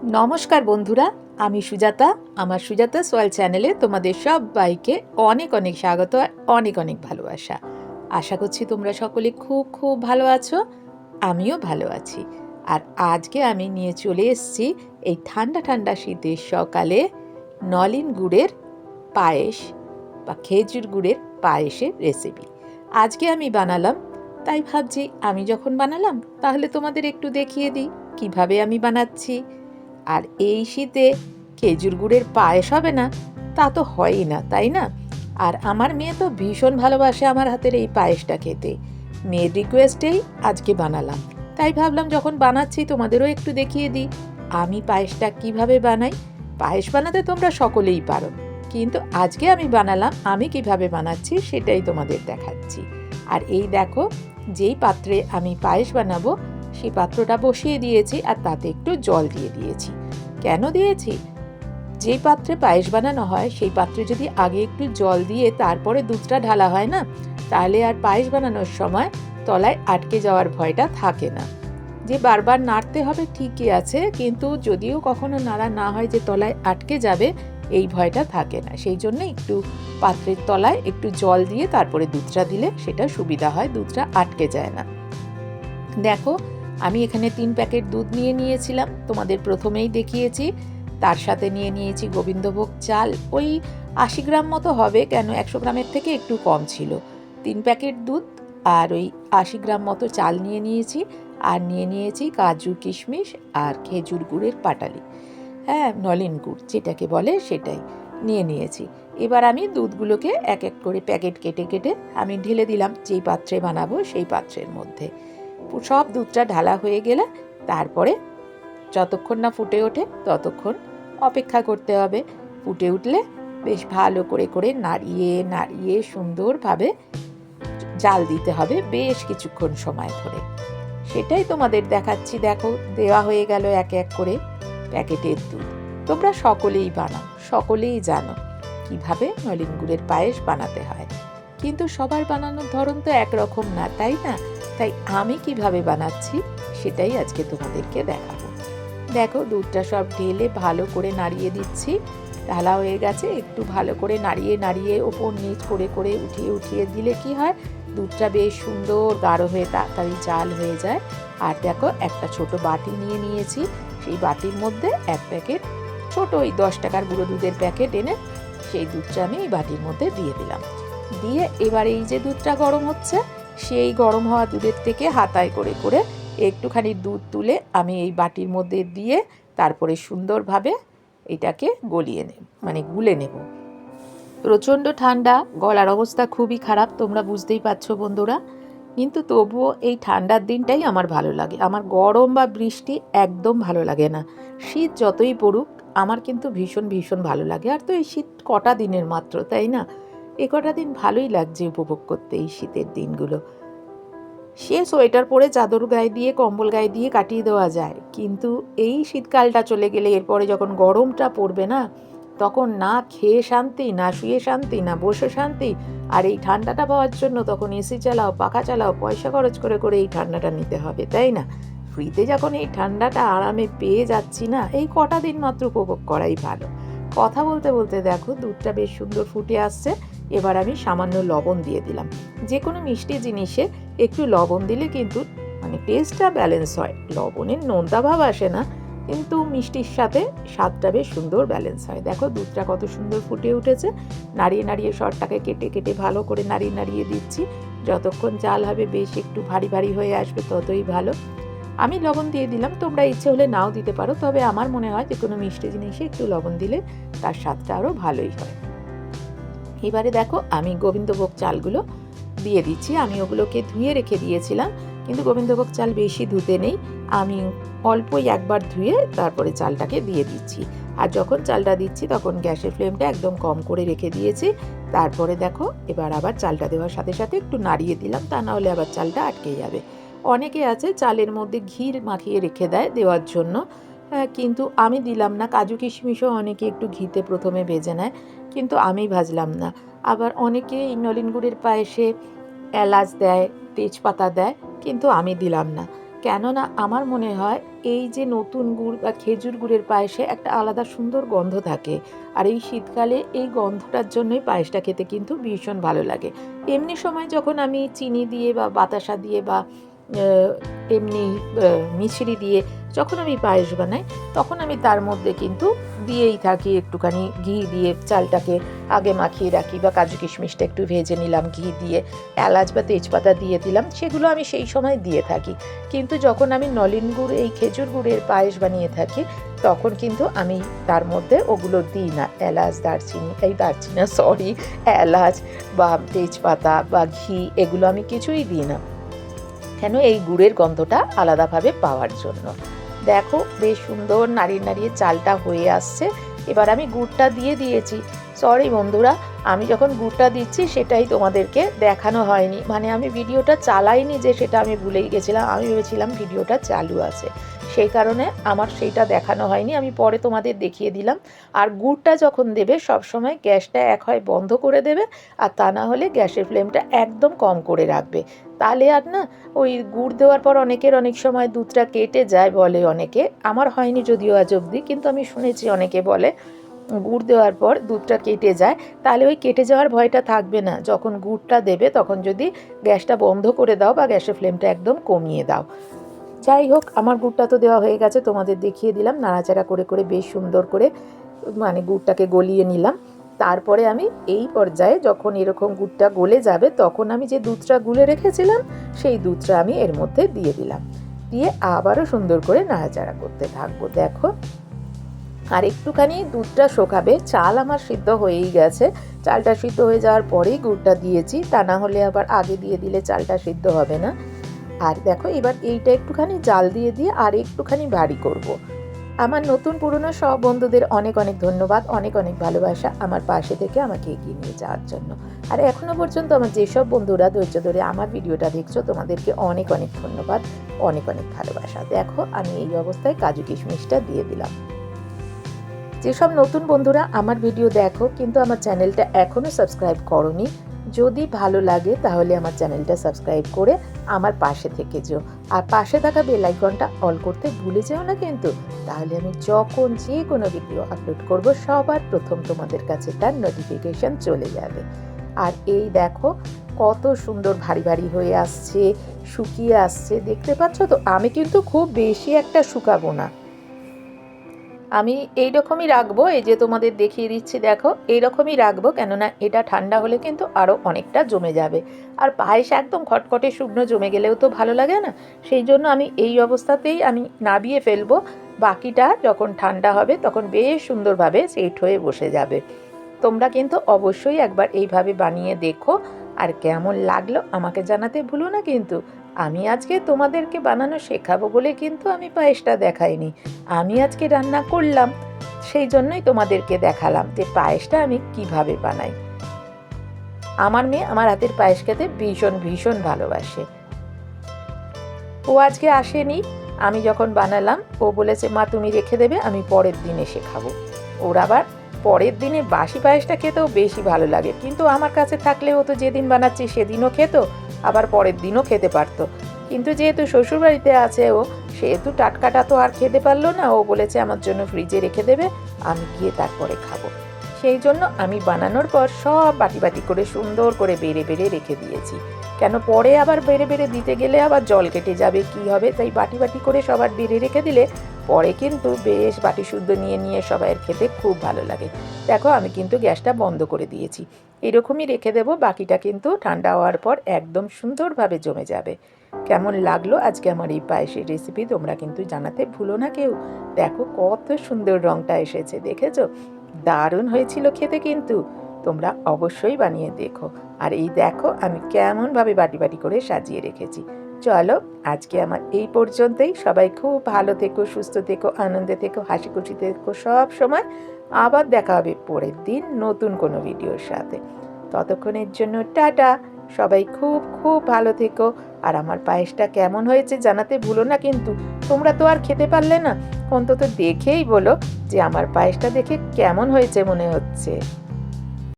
নমস্কার বন্ধুরা, আমি সুজাতা। আমার সুজাতা সোয়াল চ্যানেলে তোমাদের সবাইকে অনেক অনেক স্বাগত আর অনেক অনেক ভালোবাসা। আশা করছি তোমরা সকলে খুব খুব ভালো আছো, আমিও ভালো আছি। আর আজকে আমি নিয়ে চলে এসেছি এই ঠান্ডা ঠান্ডা শীতের সকালে নলেন গুড়ের পায়েস বা খেজুর গুড়ের পায়েসের রেসিপি আজকে আমি বানালাম। তাই ভাবছি আমি যখন বানালাম তাহলে তোমাদের একটু দেখিয়ে দিই কিভাবে আমি বানাচ্ছি। আর এই শীতে খেজুর গুড়ের পায়েস হবে না তা তো হয়ই না, তাই না? আর আমার মেয়ে তো ভীষণ ভালোবাসে আমার হাতের এই পায়েসটা খেতে। মেয়ের রিকোয়েস্টেই আজকে বানালাম। তাই ভাবলাম যখন বানাচ্ছি তোমাদেরও একটু দেখিয়ে দিই আমি পায়েসটা কিভাবে বানাই। পায়েস বানাতে তোমরা সকলেই পারো, কিন্তু আজকে আমি বানালাম, আমি কিভাবে বানাচ্ছি সেটাই তোমাদের দেখাচ্ছি। আর এই দেখো, যেই পাত্রে আমি পায়েস বানাবো সেই পাত্রটা বসিয়ে দিয়েছি আর তাতে একটু জল দিয়ে দিয়েছি। কেন দিয়েছি? যেই পাত্রে পায়েস বানানো হয় সেই পাত্রে যদি আগে একটু জল দিয়ে তারপরে দুধটা ঢালা হয় না, তাহলে আর পায়েস বানানোর সময় তলায় আটকে যাওয়ার ভয়টা থাকে না। যে বারবার নাড়তে হবে ঠিকই আছে, কিন্তু যদিও কখনো নাড়া না হয় যে তলায় আটকে যাবে, এই ভয়টা থাকে না। সেই জন্য একটু পাত্রের তলায় একটু জল দিয়ে তারপরে দুধটা দিলে সেটা সুবিধা হয়, দুধটা আটকে যায় না। দেখো, আমি এখানে 3 প্যাকেট দুধ নিয়ে নিয়েছিলাম, তোমাদের প্রথমেই দেখিয়েছি। তার সাথে নিয়ে নিয়েছি গোবিন্দভোগ চাল, ওই 80 গ্রাম মতো হবে, কেন 100 গ্রামের থেকে একটু কম ছিল। 3 প্যাকেট দুধ আর ওই 80 গ্রাম মতো চাল নিয়ে নিয়েছি। আর নিয়ে নিয়েছি কাজু কিশমিশ আর খেজুর গুড়ের পাটালি, হ্যাঁ নলেন গুড় যেটাকে বলে সেটাই নিয়ে নিয়েছি। এবার আমি দুধগুলোকে এক এক করে প্যাকেট কেটে কেটে আমি ঢেলে দিলাম যেই পাত্রে বানাবো সেই পাত্রের মধ্যে। সব দুধটা ঢালা হয়ে গেলে তারপরে যতক্ষণ না ফুটে ওঠে ততক্ষণ অপেক্ষা করতে হবে। ফুটে উঠলে বেশ ভালো করে করে নাড়িয়ে নাড়িয়ে সুন্দরভাবে জাল দিতে হবে বেশ কিছুক্ষণ সময় ধরে। সেটাই তোমাদের দেখাচ্ছি। দেখো, দেওয়া হয়ে গেল এক এক করে প্যাকেটের দুধ। তোমরা সকলেই বানাও, সকলেই জানো কিভাবে নলেন গুড়ের পায়েস বানাতে হয়, কিন্তু সবার বানানোর ধরন তো একরকম না, তাই না? তাই আমি কিভাবে বানাচ্ছি সেটাই আজকে তোমাদেরকে দেখাবো। দেখো, দুধটা সব ঢেলে ভালো করে নাড়িয়ে দিচ্ছি। ঢালা হয়ে গেছে, একটু ভালো করে নাড়িয়ে নাড়িয়ে ওপর নিচ করে করে উঠিয়ে উঠিয়ে দিলে কি হয়, দুধটা বেশ সুন্দর গাঢ় হয়ে তাড়াতাড়ি জাল হয়ে যায়। আর দেখো, একটা ছোট বাটি নিয়ে নিয়েছি, সেই বাটির মধ্যে এক প্যাকেট ছোট ওই 10 টাকার গুঁড়ো দুধের প্যাকেট এনে সেই দুধটা আমি এই বাটির মধ্যে দিয়ে দিলাম। দিয়ে এবার এই যে দুধটা গরম হচ্ছে, সেই গরম হওয়া দুধের থেকে হাতায় করে করে একটুখানি দুধ তুলে আমি এই বাটির মধ্যে দিয়ে তারপরে সুন্দরভাবে এটাকে গলিয়ে নেব, মানে গুলে নেব। প্রচণ্ড ঠান্ডা, গলার অবস্থা খুবই খারাপ, তোমরা বুঝতেই পারছো বন্ধুরা। কিন্তু তবুও এই ঠান্ডার দিনটাই আমার ভালো লাগে। আমার গরম বা বৃষ্টি একদম ভালো লাগে না। শীত যতই পড়ুক আমার কিন্তু ভীষণ ভীষণ ভালো লাগে। আর তো এই শীত কটা দিনের মাত্র, তাই না? এ কটা দিন ভালোই লাগছে উপভোগ করতে এই শীতের দিনগুলো। সে সোয়েটার পরে চাদর গায়ে দিয়ে কম্বল গায়ে দিয়ে কাটিয়ে দেওয়া যায়, কিন্তু এই শীতকালটা চলে গেলে এরপরে যখন গরমটা পড়বে না, তখন না খেয়ে শান্তি, না শুয়ে শান্তি, না বসে শান্তি। আর এই ঠান্ডাটা পাওয়ার জন্য তখন এসি চালাও, পাখা চালাও, পয়সা খরচ করে করে এই ঠান্ডাটা নিতে হবে, তাই না? ফ্রিতে যখন এই ঠান্ডাটা আরামে পেয়ে যাচ্ছি না, এই কটা দিন মাত্র উপভোগ করাই ভালো। কথা বলতে বলতে দেখো, দুধটা বেশ সুন্দর ফুটে আসছে। এবার আমি সামান্য লবণ দিয়ে দিলাম। যে কোনো মিষ্টি জিনিসে একটু লবণ দিলে কিন্তু মানে টেস্টটা ব্যালেন্স হয়। লবণের নোনতা ভাব আসে না, কিন্তু মিষ্টির সাথে স্বাদটা বেশ সুন্দর ব্যালেন্স হয়। দেখো, দুধটা কত সুন্দর ফুটে উঠেছে। নাড়িয়ে নাড়িয়ে সরটাকে কেটে কেটে ভালো করে নাড়িয়ে নাড়িয়ে দিচ্ছি। যতক্ষণ জাল হবে বেশ একটু ভারী ভারী হয়ে আসবে ততই ভালো। আমি লবণ দিয়ে দিলাম, তোমরা ইচ্ছে হলে নাও দিতে পারো, তবে আমার মনে হয় যে কোনো মিষ্টি জিনিসে একটু লবণ দিলে তার স্বাদটা আরও ভালোই হয়। এবারে দেখো, আমি গোবিন্দভোগ চালগুলো দিয়ে দিচ্ছি। আমি ওগুলোকে ধুয়ে রেখে দিয়েছিলাম, কিন্তু গোবিন্দভোগ চাল বেশি ধুতে নেই, আমি অল্পই একবার ধুয়ে তারপরে চালটাকে দিয়ে দিচ্ছি। আর যখন চালটা দিচ্ছি তখন গ্যাসের ফ্লেমটা একদম কম করে রেখে দিয়েছি। তারপরে দেখো, এবার আবার চালটা দেওয়ার সাথে সাথে একটু নাড়িয়ে দিলাম, তা না হলে আবার চালটা আটকে যাবে। অনেকে আছে চালের মধ্যে ঘি মাখিয়ে রেখে দেয় দেওয়ার জন্য, কিন্তু আমি দিলাম না। কাজু কিশমিশও অনেকে একটু ঘিতে প্রথমে ভেজে নেয়, কিন্তু আমি ভাজলাম না। আবার অনেকে এই নলেন গুড়ের পায়েসে এলাচ দেয়, তেজপাতা দেয়, কিন্তু আমি দিলাম না। কেননা আমার মনে হয় এই যে নতুন গুড় বা খেজুর গুড়ের পায়েসে একটা আলাদা সুন্দর গন্ধ থাকে, আর এই শীতকালে এই গন্ধটার জন্যই পায়েসটা খেতে কিন্তু ভীষণ ভালো লাগে। এমনি সময় যখন আমি চিনি দিয়ে বা বাতাসা দিয়ে বা এমনি মিছরি দিয়ে যখন আমি পায়েস বানাই, তখন আমি তার মধ্যে কিন্তু দিয়েই থাকি একটুখানি ঘি দিয়ে, চালটাকে আগে মাখিয়ে রাখি বা কাজু কিশমিশটা একটু ভেজে নিলাম ঘি দিয়ে, এলাচ বা তেজপাতা দিয়ে দিলাম, সেগুলো আমি সেই সময় দিয়ে থাকি। কিন্তু যখন আমি নলেন গুড় এই খেজুর গুড়ের পায়েস বানিয়ে থাকি, তখন কিন্তু আমি তার মধ্যে ওগুলো দিই না। এলাচ এলাচ বা তেজপাতা বা ঘি এগুলো আমি কিছুই দিই না, কেন এই গুড়ের গন্ধটা আলাদাভাবে পাওয়ার জন্য। দেখো বেশ সুন্দর নাড়িয়ে নাড়িয়ে চালটা হয়ে আসছে। এবার আমি গুড়টা দিয়ে দিয়েছি। সরি বন্ধুরা, আমি যখন গুড়টা দিচ্ছি সেটাই তোমাদেরকে দেখানো হয়নি, মানে আমি ভিডিওটা চালাইনি, যে সেটা আমি ভুলেই গেছিলাম। আমি ভেবেছিলাম ভিডিওটা চালু আছে, সেই কারণে আমার সেইটা দেখানো হয়নি, আমি পরে তোমাদের দেখিয়ে দিলাম। আর গুড়টা যখন দেবে সবসময় গ্যাসটা এক হয় বন্ধ করে দেবে, আর তা না হলে গ্যাসের ফ্লেমটা একদম কম করে রাখবে। তাহলে আর না ওই গুড় দেওয়ার পর অনেকের অনেক সময় দুধটা কেটে যায় বলে অনেকে, আমার হয়নি যদিও আজ অবধি, কিন্তু আমি শুনেছি অনেকে বলে গুড় দেওয়ার পর দুধটা কেটে যায়। তাহলে ওই কেটে যাওয়ার ভয়টা থাকবে না যখন গুড়টা দেবে, তখন যদি গ্যাসটা বন্ধ করে দাও বা গ্যাসের ফ্লেমটা একদম কমিয়ে দাও। যাই হোক, আমার গুড়টা তো দেওয়া হয়ে গেছে, তোমাদের দেখিয়ে দিলাম। নাড়াচাড়া করে করে বেশ সুন্দর করে মানে গুড়টাকে গলিয়ে নিলাম। তারপরে আমি এই পর্যায়ে যখন এরকম গুড়টা গলে যাবে, তখন আমি যে দুধটা গুলে রেখেছিলাম সেই দুধটা আমি এর মধ্যে দিয়ে দিলাম, দিয়ে আবারও সুন্দর করে নাড়াচাড়া করতে থাকবো। দেখো আর একটুখানি দুধটা শোকাবে, চাল আমার সিদ্ধ হয়েই গেছে। চালটা সিদ্ধ হয়ে যাওয়ার পরেই গুড়টা দিয়েছি, তা না হলে আবার আগে দিয়ে দিলে চালটা সিদ্ধ হবে না। আর দেখো এবার এইটা একটুখানি জাল দিয়ে দিয়ে আর একটুখানি ভারী করব। আমার নতুন পুরনো সব বন্ধুদের অনেক অনেক ধন্যবাদ, অনেক অনেক ভালোবাসা আমার পাশে থেকে আমাকে এগিয়ে নিয়ে যাওয়ার জন্য। আর এখনও পর্যন্ত আমার যেসব বন্ধুরা ধৈর্য ধরে আমার ভিডিওটা দেখছো, তোমাদেরকে অনেক অনেক ধন্যবাদ, অনেক অনেক ভালোবাসা। দেখো আমি এই অবস্থায় কাজু কিশমিশটা দিয়ে দিলাম। যেসব নতুন বন্ধুরা আমার ভিডিও দেখো কিন্তু আমার চ্যানেলটা এখনও সাবস্ক্রাইব করোনি, যদি ভালো লাগে তাহলে আমার চ্যানেলটা সাবস্ক্রাইব করে আমার পাশে থেকে যেও, আর পাশে থাকা বেল আইকনটা অল করতে ভুলে যেও না কিন্তু, তাহলে আমি যখন যে কোনো ভিডিও আপলোড করব সবার প্রথম তোমাদের কাছে তার নোটিফিকেশন চলে যাবে। আর এই দেখো কত সুন্দর ভারী ভারী হয়ে আসছে, শুকিয়ে আসছে, দেখতে পাচ্ছ তো। আমি কিন্তু খুব বেশি একটা শুকাবো না, আমি এই রকমই রাখবো, এই যে তোমাদের দেখিয়ে দিচ্ছি দেখো এইরকমই রাখবো, কেননা এটা ঠান্ডা হলে কিন্তু আরও অনেকটা জমে যাবে। আর পায়েস একদম খটখটে শুকনো জমে গেলেও তো ভালো লাগে না, সেই জন্য আমি এই অবস্থাতেই আমি নাবিয়ে ফেলবো। বাকিটা যখন ঠান্ডা হবে তখন বেশ সুন্দরভাবে সেট হয়ে বসে যাবে। তোমরা কিন্তু অবশ্যই একবার এইভাবে বানিয়ে দেখো, আর কেমন লাগলো আমাকে জানাতে ভুলো না কিন্তু। আমি আজকে তোমাদেরকে বানানো শেখাবো বলে কিন্তু আমি পায়েসটা দেখাইনি, আমি আজকে রান্না করলাম, সেই জন্যই তোমাদেরকে দেখালাম যে পায়েসটা আমি কিভাবে বানাই। আমার মেয়ে আমার হাতের পায়েস খেতে ভীষণ ভীষণ ভালোবাসে। ও আজকে আসেনি, আমি যখন বানালাম ও বলেছে মা তুমি রেখে দেবে, আমি পরের দিন এসে খাবো। ওর আবার পরের দিনে বাসি পায়েসটা খেতেও বেশি ভালো লাগে, কিন্তু আমার কাছে থাকলে ও তো যেদিন বানাচ্ছি সেদিনও খেত, আবার পরের দিনও খেতে পারতো। কিন্তু যেহেতু শ্বশুরবাড়িতে আছে ও, সেহেতু টাটকাটা তো আর খেতে পারলো না। ও বলেছে আমার জন্য ফ্রিজে রেখে দেবে, আমি গিয়ে তারপরে খাবো। সেই জন্য আমি বানানোর পর সব বাটি বাটি করে সুন্দর করে বেড়ে বেড়ে রেখে দিয়েছি, কেন পরে আবার বেড়ে বেড়ে দিতে গেলে আবার জল কেটে যাবে, কি হবে, তাই বাটি বাটি করে সবার বেড়ে রেখে দিলে পরে কিন্তু বেশ বাটি শুদ্ধ নিয়ে নিয়ে সবাইয়ের খেতে খুব ভালো লাগে। দেখো আমি কিন্তু গ্যাসটা বন্ধ করে দিয়েছি, এরকমই রেখে দেবো, বাকিটা কিন্তু ঠান্ডা হওয়ার পর একদম সুন্দরভাবে জমে যাবে। কেমন লাগলো আজকে আমার এই পায়েসের রেসিপি তোমরা কিন্তু জানাতে ভুলো না কেউ। দেখো কত সুন্দর রঙটা এসেছে, দেখেছো, দারুণ হয়েছিল খেতে কিন্তু। তোমরা অবশ্যই বানিয়ে দেখো। আর এই দেখো আমি কেমনভাবে বাটি বাটি করে সাজিয়ে রেখেছি। চলো আজকে আমার এই পর্যন্তই। সবাই খুব ভালো থেকো, সুস্থ থেকো, আনন্দে থেকো, হাসি খুশি থেকো সব সময়। আবার দেখা হবে পরের দিন নতুন কোনো ভিডিওর সাথে। ততক্ষণের জন্য টাটা। সবাই খুব খুব ভালো থেকো। আর আমার পায়েসটা কেমন হয়েছে জানাতে ভুলো না কিন্তু। তোমরা তো আর খেতে পারলে না, অন্তত দেখেই বলো যে আমার পায়েসটা দেখে কেমন হয়েছে মনে হচ্ছে।